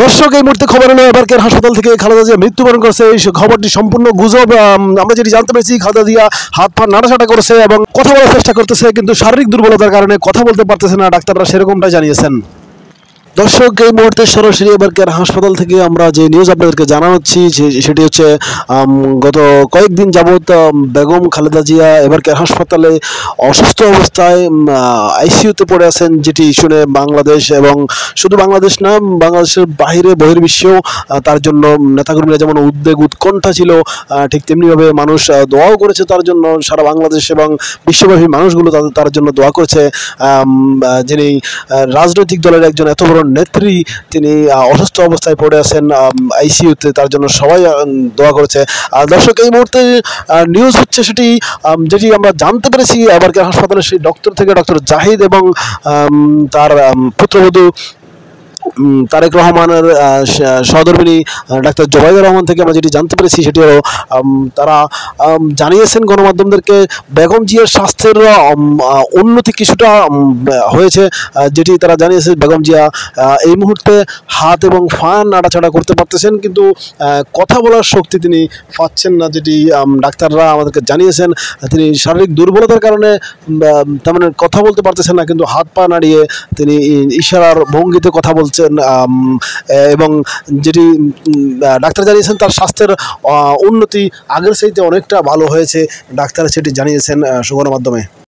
দর্শক, এই মুহূর্তে খবর হলো এবারকার হাসপাতাল থেকে খালেদা জিয়া মৃত্যুবরণ করেছে। এই খবরটি সম্পূর্ণ গুজব। আমরা যেটি জানতে পেরেছি, খালেদা জিয়া হাত পা নাড়াচাড়া করেছে এবং কথা বলার চেষ্টা করতেছে, কিন্তু শারীরিক দুর্বলতার কারণে কথা বলতে পারতেছে না। ডাক্তাররা সেরকমটাই জানিয়েছেন। দর্শক, এই মুহূর্তে সরাসরি এবারকার হাসপাতাল থেকে আমরা যে নিউজ আপনাদেরকে জানাচ্ছি সেটি হচ্ছে গত কয়েকদিন যাবৎ বেগম খালেদা জিয়া এবারকার হাসপাতালে অসুস্থ অবস্থায় আইসিইউতে পড়ে আছেন, যেটি শুনে বাংলাদেশ এবং শুধু বাংলাদেশ না, বাংলাদেশের বাইরে বহির্বিশ্বেও তার জন্য নেতাকর্মীরা যেমন উদ্বেগ উৎকণ্ঠা ছিল, ঠিক তেমনিভাবে মানুষ দোয়াও করেছে তার জন্য। সারা বাংলাদেশ এবং বিশ্বব্যাপী মানুষগুলো তার জন্য দোয়া করেছে। যিনি রাজনৈতিক দলের একজন এত বড় নেত্রী, তিনি অসুস্থ অবস্থায় পড়ে আছেন আইসিইউতে, তার জন্য সবাই দোয়া করেছে। আর দর্শক, এই মুহূর্তে নিউজ হচ্ছে সেটি যেটি আমরা জানতে পেরেছি এবারকার হাসপাতালের সেই ডক্টর থেকে, ডক্টর জাহিদ এবং তার পুত্রবধূ তারেক রহমানের সহধর্মিণী ডাক্তার জোবাইদুর রহমান থেকে আমরা যেটি জানতে পেরেছি সেটি হলো তারা জানিয়েছেন গণমাধ্যমদেরকে বেগম জিয়ার স্বাস্থ্যের উন্নতি কিছুটা হয়েছে, যেটি তারা জানিয়েছে। বেগম জিয়া এই মুহূর্তে হাত এবং পা নাড়াচাড়া করতে পারতেছেন, কিন্তু কথা বলার শক্তি তিনি পাচ্ছেন না, যেটি ডাক্তাররা আমাদেরকে জানিয়েছেন। তিনি শারীরিক দুর্বলতার কারণে তেমন কথা বলতে পারতেছেন না, কিন্তু হাত পা নাড়িয়ে তিনি ইশারার ভঙ্গিতে কথা বলছেন। এবং যেটি ডাক্তার জানিয়েছেন, তার স্বাস্থ্যের উন্নতি আগের চাইতে অনেকটা ভালো হয়েছে, ডাক্তার সেটি জানিয়েছেন গণমাধ্যমে।